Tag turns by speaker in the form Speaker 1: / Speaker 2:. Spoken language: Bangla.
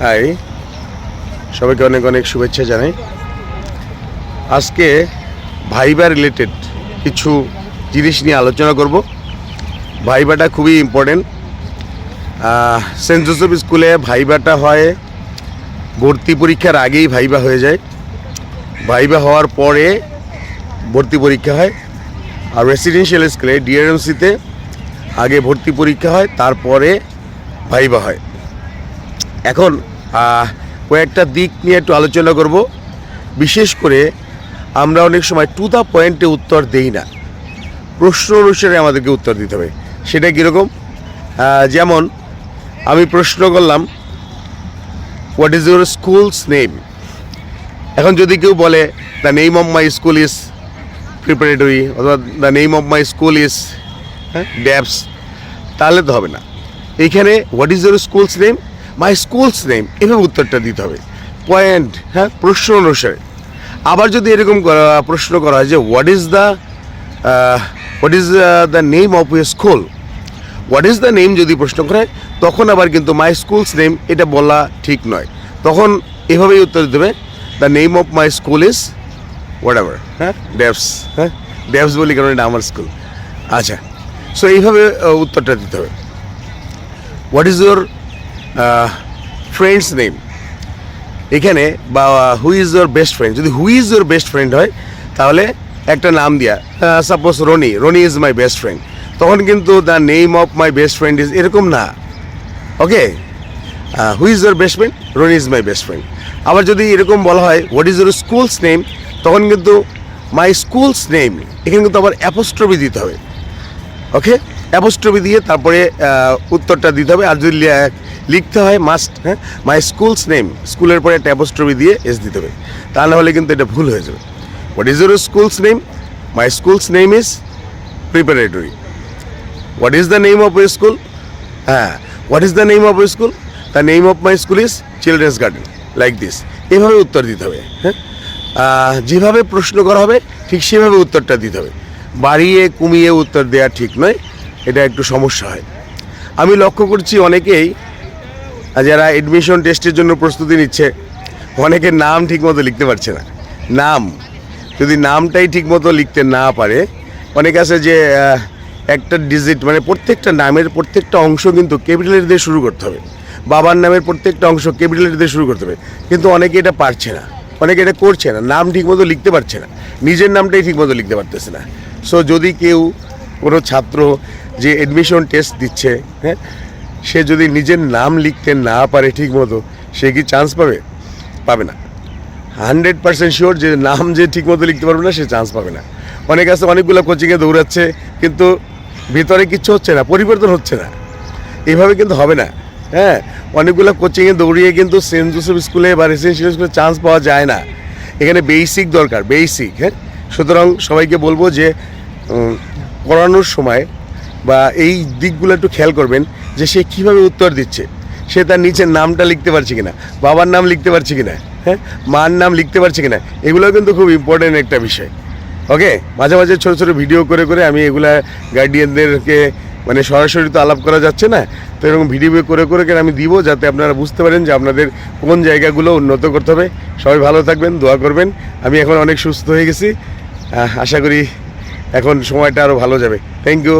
Speaker 1: হাই, সবাইকে অনেক অনেক শুভেচ্ছা জানাই। আজকে ভাইবা রিলেটেড কিছু জিনিস নিয়ে আলোচনা করব। ভাইবাটা খুবই ইম্পর্টেন্ট। সেন্ট জোসেফ স্কুলে ভাইবাটা হয় ভর্তি পরীক্ষার আগেই ভাইবা হয়ে যায়, ভাইবা হওয়ার পরে ভর্তি পরীক্ষা হয়। আর রেসিডেন্সিয়াল স্কুলে ডিআরএমসিতে আগে ভর্তি পরীক্ষা হয়, তারপরে ভাইবা হয়। এখন কয়েকটা দিক নিয়ে একটু আলোচনা করব। বিশেষ করে আমরা অনেক সময় টু দ্য পয়েন্টে উত্তর দেই না, প্রশ্ন অনুসারে আমাদেরকে উত্তর দিতে হবে। সেটা কীরকম? যেমন আমি প্রশ্ন করলাম, what is your school's name? এখন যদি কেউ বলে the name of my school is preparatory অথবা the name of my school is Dabs, তাহলে তো হবে না। এইখানে what is your school's name, my school's name, এভাবে উত্তরটা দিতে হবে পয়েন্ট, প্রশ্ন অনুসারে। আবার যদি এরকম প্রশ্ন করা হয় যে what is the name of your school, what is the name যদি প্রশ্ন করা হয়, তখন আবার কিন্তু মাই স্কুলস নেম এটা বলা ঠিক নয়। তখন এভাবেই উত্তর দিতে হবে, the name of my school is whatever, Dabs. Dabs বলি কারণ এটা আমার স্কুল। আচ্ছা, সো এইভাবে উত্তরটা দিতে হবে। What is your friend's name, এখানে বা who is your best friend, যদি who is your best friend হয় তাহলে একটা নাম দিয়া, suppose Roni is my best friend, তখন কিন্তু the name of my best friend is এরকম না। Okay, who is your best friend, Roni is my best friend. আবার যদি এরকম বলা হয় what is your school's name, তখন কিন্তু মাই স্কুলস নেম, এখানে কিন্তু আবার অ্যাপোস্ট্রফি দিতে হবে। ওকে, অ্যাপোস্ট্রফি দিয়ে তারপরে উত্তরটা দিতে হবে। আর যদি লিখতে হয় মাস্ট, মাই স্কুলস নেম, স্কুলের পরে একটা অ্যাপোস্ট্রফি দিয়ে এস দিতে হবে, তা না হলে কিন্তু এটা ভুল হয়ে যাবে। What is your school's name, my school's name is preparatory. What is the name of your school, what is the name of your school, the name of my school is children's garden, like this. এভাবে উত্তর দিতে হবে। যেভাবে প্রশ্ন করা হবে ঠিক সেভাবে উত্তরটা দিতে হবে। বাড়িয়ে কমিয়ে উত্তর দেওয়া ঠিক নয়, এটা একটু সমস্যা হয়। আমি লক্ষ্য করছি অনেকেই যারা অ্যাডমিশন টেস্টের জন্য প্রস্তুতি নিচ্ছে, অনেকের নাম ঠিকমতো লিখতে পারছে না। নাম যদি নামটাই ঠিকমতো লিখতে না পারে, অনেক আছে যে একটা ডিজিট মানে প্রত্যেকটা নামের প্রত্যেকটা অংশ কিন্তু ক্যাপিটাল দিয়ে শুরু করতে হবে, বাবার নামের প্রত্যেকটা অংশ ক্যাপিটাল দিয়ে শুরু করতে হবে, কিন্তু অনেকে এটা পারছে না, অনেকে এটা করছে না, নাম ঠিকমতো লিখতে পারছে না, নিজের নামটাই ঠিকমতো লিখতে পারতেছে না। সো যদি কেউ কোনো ছাত্র যে অ্যাডমিশন টেস্ট দিচ্ছে, সে যদি নিজের নাম লিখতে না পারে ঠিকমতো, সে কি চান্স পাবে? পাবে না। 100% শিওর যে নাম যে ঠিকমতো লিখতে পারবে না, সে চান্স পাবে না। অনেক আছে অনেকগুলো কোচিংয়ে দৌড়াচ্ছে, কিন্তু ভিতরে কিচ্ছু হচ্ছে না, পরিবর্তন হচ্ছে না। এইভাবে কিন্তু হবে না। অনেকগুলো কোচিংয়ে দৌড়িয়ে কিন্তু সেন্ট জোসেফ স্কুলে বা রেসিডেন্সিয়াল স্কুলে চান্স পাওয়া যায় না। এখানে বেসিক দরকার, বেসিক। সুতরাং সবাইকে বলবো যে পড়ানোর সময় বা এই দিকগুলো একটু খেয়াল করবেন যে সে কীভাবে উত্তর দিচ্ছে, সে তার নিচের নামটা লিখতে পারছে কিনা, বাবার নাম লিখতে পারছে কিনা, মার নাম লিখতে পারছে কিনা, এগুলো কিন্তু খুব ইম্পর্টেন্ট একটা বিষয়। ওকে, মাঝে মাঝে ছোটো ছোটো ভিডিও করে করে আমি এগুলা গার্ডিয়ানদেরকে মানে সরাসরি তো আলাপ করা যাচ্ছে না, তো এরকম ভিডিও করে করে আমি দিব, যাতে আপনারা বুঝতে পারেন যে আপনাদের কোন জায়গাগুলো উন্নত করতে হবে। সবাই ভালো থাকবেন, দোয়া করবেন। আমি এখন অনেক সুস্থ হয়ে গেছি, আশা করি এখন সময়টা আরও ভালো যাবে। Thank you.